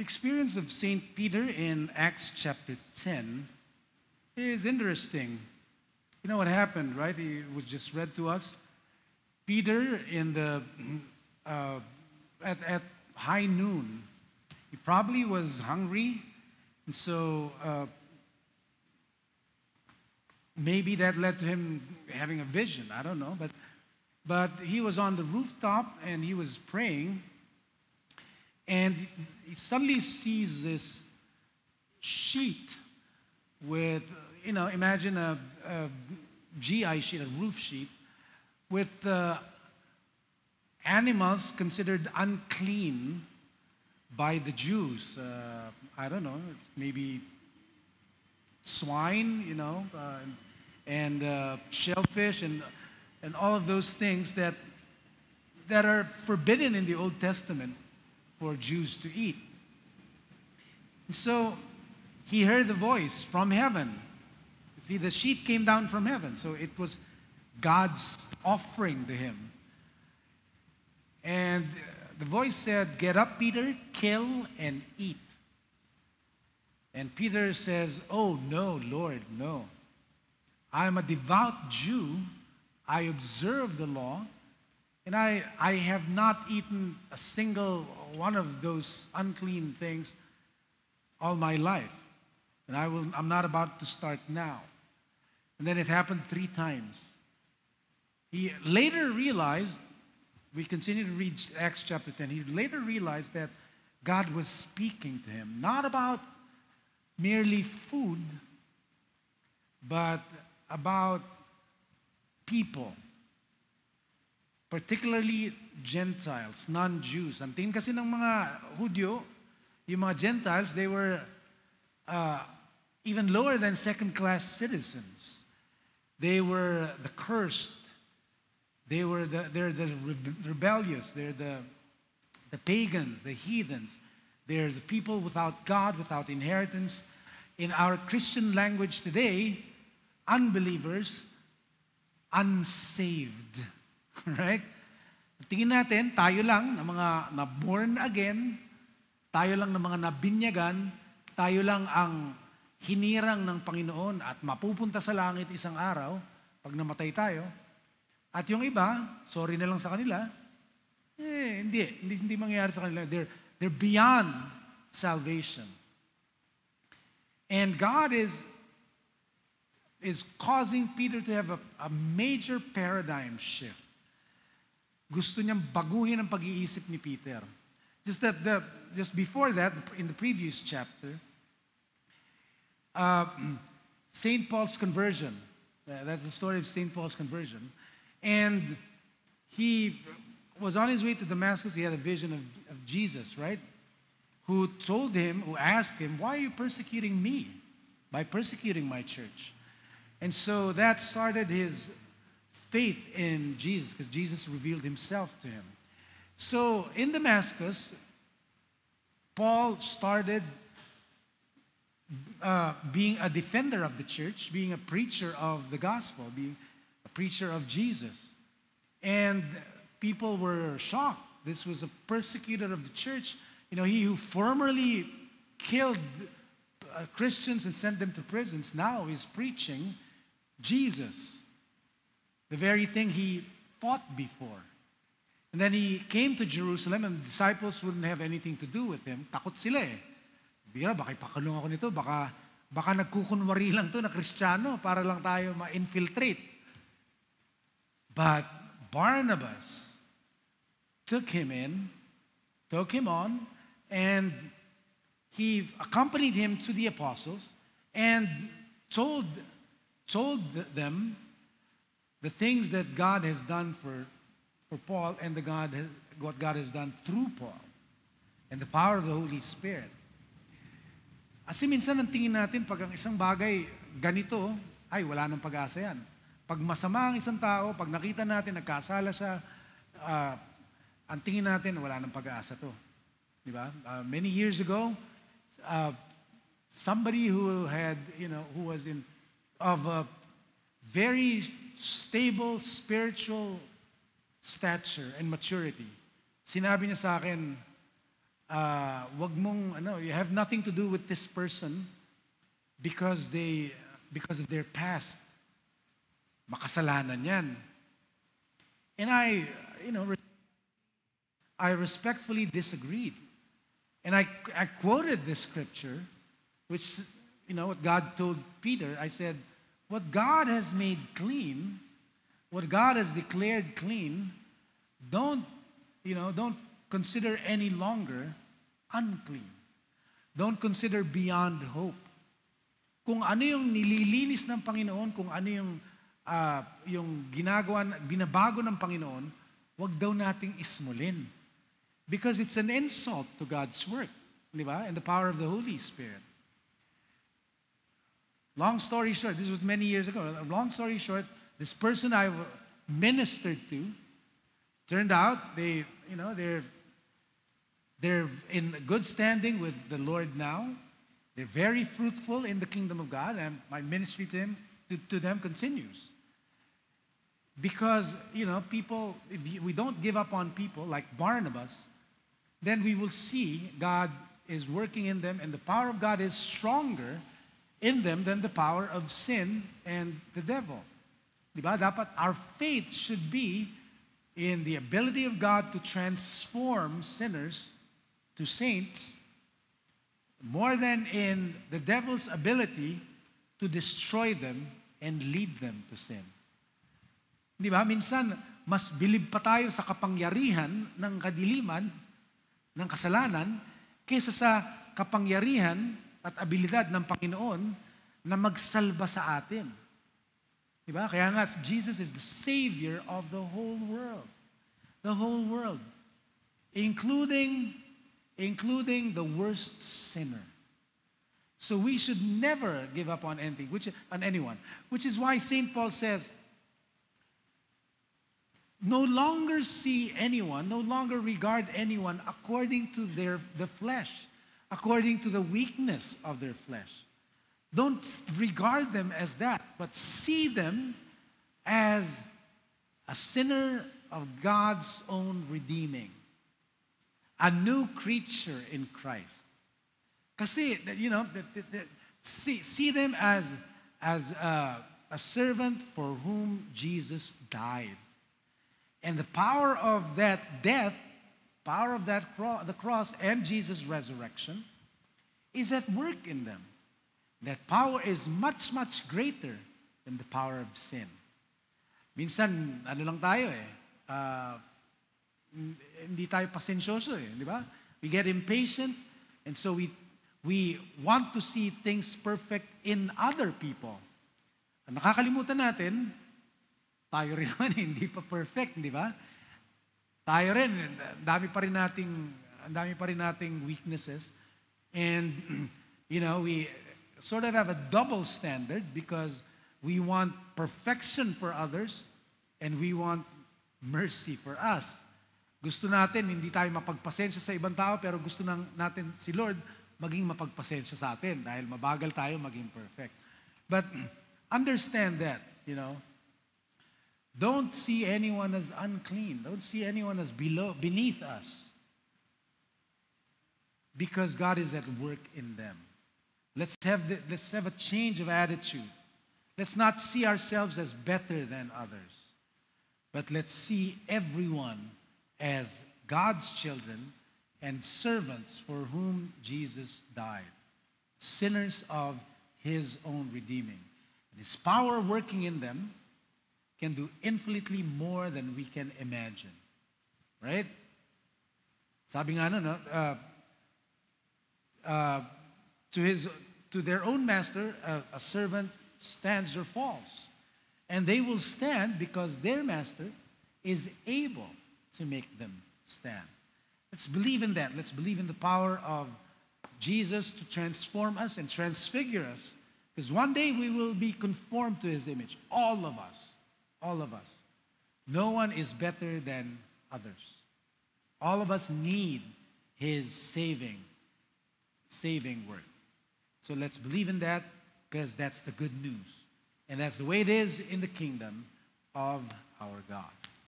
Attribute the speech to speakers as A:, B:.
A: experience of St. Peter in Acts chapter 10 is interesting. You know what happened, right? It was just read to us. Peter, at high noon, he probably was hungry, and so maybe that led to him having a vision. I don't know, but he was on the rooftop and he was praying, and he suddenly sees this sheet with, imagine a GI sheet, a roof sheet, with animals considered unclean by the Jews. I don't know, maybe swine, and shellfish and all of those things that are forbidden in the Old Testament for Jews to eat. And so he heard the voice from heaven. See, the sheet came down from heaven, so it was God's offering to him. And the voice said, "Get up, Peter, kill and eat." And Peter says, "Oh, no, Lord, no. I am a devout Jew. I observe the law, and I have not eaten a single one of those unclean things all my life. And I'm not about to start now." And then it happened 3 times. He later realized, we continue to read Acts chapter 10, he later realized that God was speaking to him, not about merely food, but about people, particularly Gentiles, non-Jews. Ang tingin kasi ng mga Hudyo, yung mga Gentiles, they were even lower than second-class citizens. They were the cursed. They're the rebellious. They're the pagans, the heathens. They're the people without God, without inheritance. In our Christian language today, unbelievers, unsaved. Right? Tingin natin, tayo lang na mga na-born again, tayo lang na mga nabinyagan, tayo lang ang hinirang ng Panginoon at mapupunta sa langit isang araw pag namatay tayo. At yung iba, sorry na lang sa kanila, hindi mangyayari sa kanila. They're beyond salvation. And God is causing Peter to have a major paradigm shift. Gusto niyang baguhin ang pag-iisip ni Peter. Just before that, in the previous chapter, St. Paul's conversion. That's the story of St. Paul's conversion. And he was on his way to Damascus. He had a vision of Jesus, right? Who asked him, "Why are you persecuting me by persecuting my church?" And so that started his faith in Jesus, because Jesus revealed himself to him. So in Damascus, Paul started being a defender of the church, being a preacher of the gospel, being a preacher of Jesus. And people were shocked. This was a persecutor of the church. He who formerly killed Christians and sent them to prisons, now is preaching Jesus, the very thing he fought before. And then he came to Jerusalem, and the disciples wouldn't have anything to do with him. Takot sila eh. Bira, baka ipakulong ako nito, baka nagkukunwari lang to na Kristiyano para lang tayo ma-infiltrate. But Barnabas took him on, and he accompanied him to the apostles and told them the things that God has done for Paul and what God has done through Paul and the power of the Holy Spirit. Kasi minsan ang tingin natin, pag ang isang bagay ganito, ay wala nang pag-asa yan. Pag masama ang isang tao, pag nakita natin nagkasala siya, ang tingin natin, wala nang pag-asa to. Di ba? Many years ago, somebody who was of a very stable spiritual stature and maturity, sinabi niya sa akin, wag mong, you have nothing to do with this person because of their past. Makasalanan yan. And I respectfully disagreed. And I quoted this scripture, which, what God told Peter. I said, what God has made clean, what God has declared clean, don't consider any longer unclean. Don't consider beyond hope. Kung ano yung nililinis ng Panginoon, kung ano yung binabago ng Panginoon, wag daw nating ismulin. Because it's an insult to God's work, di ba? And the power of the Holy Spirit. Long story short, this was many years ago. Long story short, this person I ministered to, turned out they're in good standing with the Lord now. They're very fruitful in the kingdom of God, and my ministry to them continues. Because, people, if we don't give up on people like Barnabas, then we will see God is working in them, and the power of God is stronger in them than the power of sin and the devil. Diba? Dapat our faith should be in the ability of God to transform sinners to saints more than in the devil's ability to destroy them and lead them to sin. Di ba? Minsan, mas bilib pa tayo sa kapangyarihan ng kadiliman, ng kasalanan, kaysa sa kapangyarihan at abilidad ng Panginoon na magsalba sa atin. Di ba? Kaya nga, Jesus is the Savior of the whole world. The whole world. Including the worst sinner. So we should never give up on anything, on anyone. Which is why St. Paul says, no longer see anyone, no longer regard anyone according to the flesh, according to the weakness of their flesh. Don't regard them as that, but see them as a sinner of God's own redeeming. A new creature in Christ. Kasi, see them as a servant for whom Jesus died. And the power of that death, the cross and Jesus' resurrection is at work in them. That power is much, much greater than the power of sin. Minsan, lang tayo hindi tayo pasensyoso di ba? We get impatient, and so we want to see things perfect in other people. Ang nakakalimutan natin, tayo rin naman hindi pa perfect, di ba? Tayo rin, ang dami pa rin nating weaknesses, and we sort of have a double standard because we want perfection for others and we want mercy for us. Gusto natin, hindi tayo mapagpasensya sa ibang tao, pero gusto natin si Lord maging mapagpasensya sa atin dahil mabagal tayo maging perfect. But understand that, don't see anyone as unclean. Don't see anyone as beneath us. Because God is at work in them. Let's have a change of attitude. Let's not see ourselves as better than others. But let's see everyone as God's children and servants for whom Jesus died. Sinners of His own redeeming. And His power working in them can do infinitely more than we can imagine. Right? Sabi nga to their own master, a servant stands or falls. And they will stand because their master is able to make them stand. Let's believe in that. Let's believe in the power of Jesus to transform us and transfigure us. Because one day we will be conformed to His image. All of us. All of us. No one is better than others. All of us need His saving work. So let's believe in that, because that's the good news. And that's the way it is in the kingdom of our God.